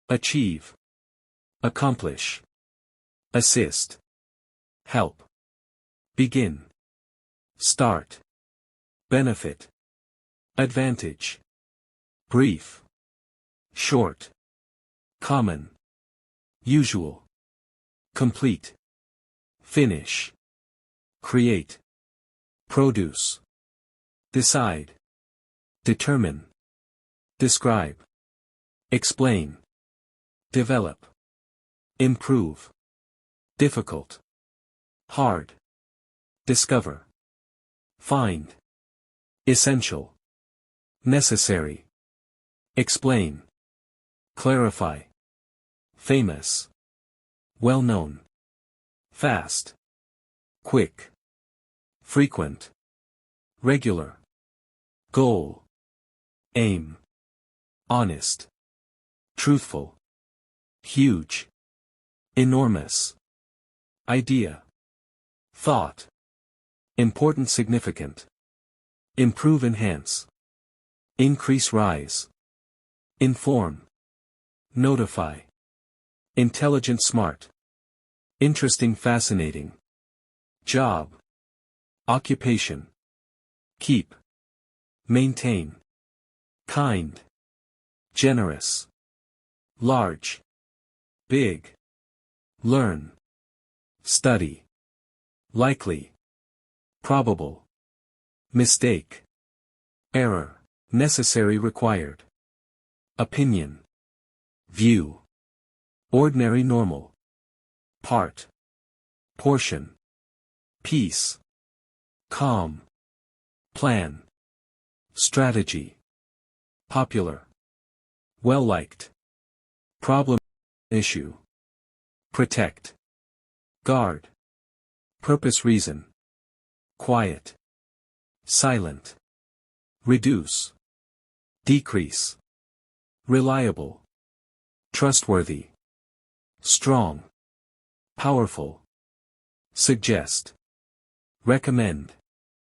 achieve, accomplish, assist, help, begin, start, benefit, advantage, brief, short, common, usual, complete, finish, create, produce, decide, determine, describe, explain, develop, improve, difficult, hard, discover, find, essential, necessary, explain, clarify, famous, well-known, fast, quick, frequent, regular, goal, aim, honest, truthful, huge, enormous, idea, thought, important, significant, improve, enhance, increase, rise, inform, notify, intelligent, smart, interesting, fascinating, job, occupation, keep, maintain, kind, generous, large, big, learn, study, likely, probable, mistake, error, necessary, required, opinion, view, ordinary, normal, part, portion, peace, calm, plan, strategy, popular, well-liked, problem, issue, protect, guard, purpose, reason, quiet, silent, reduce, decrease, reliable, trustworthy, strong, powerful, suggest, recommend,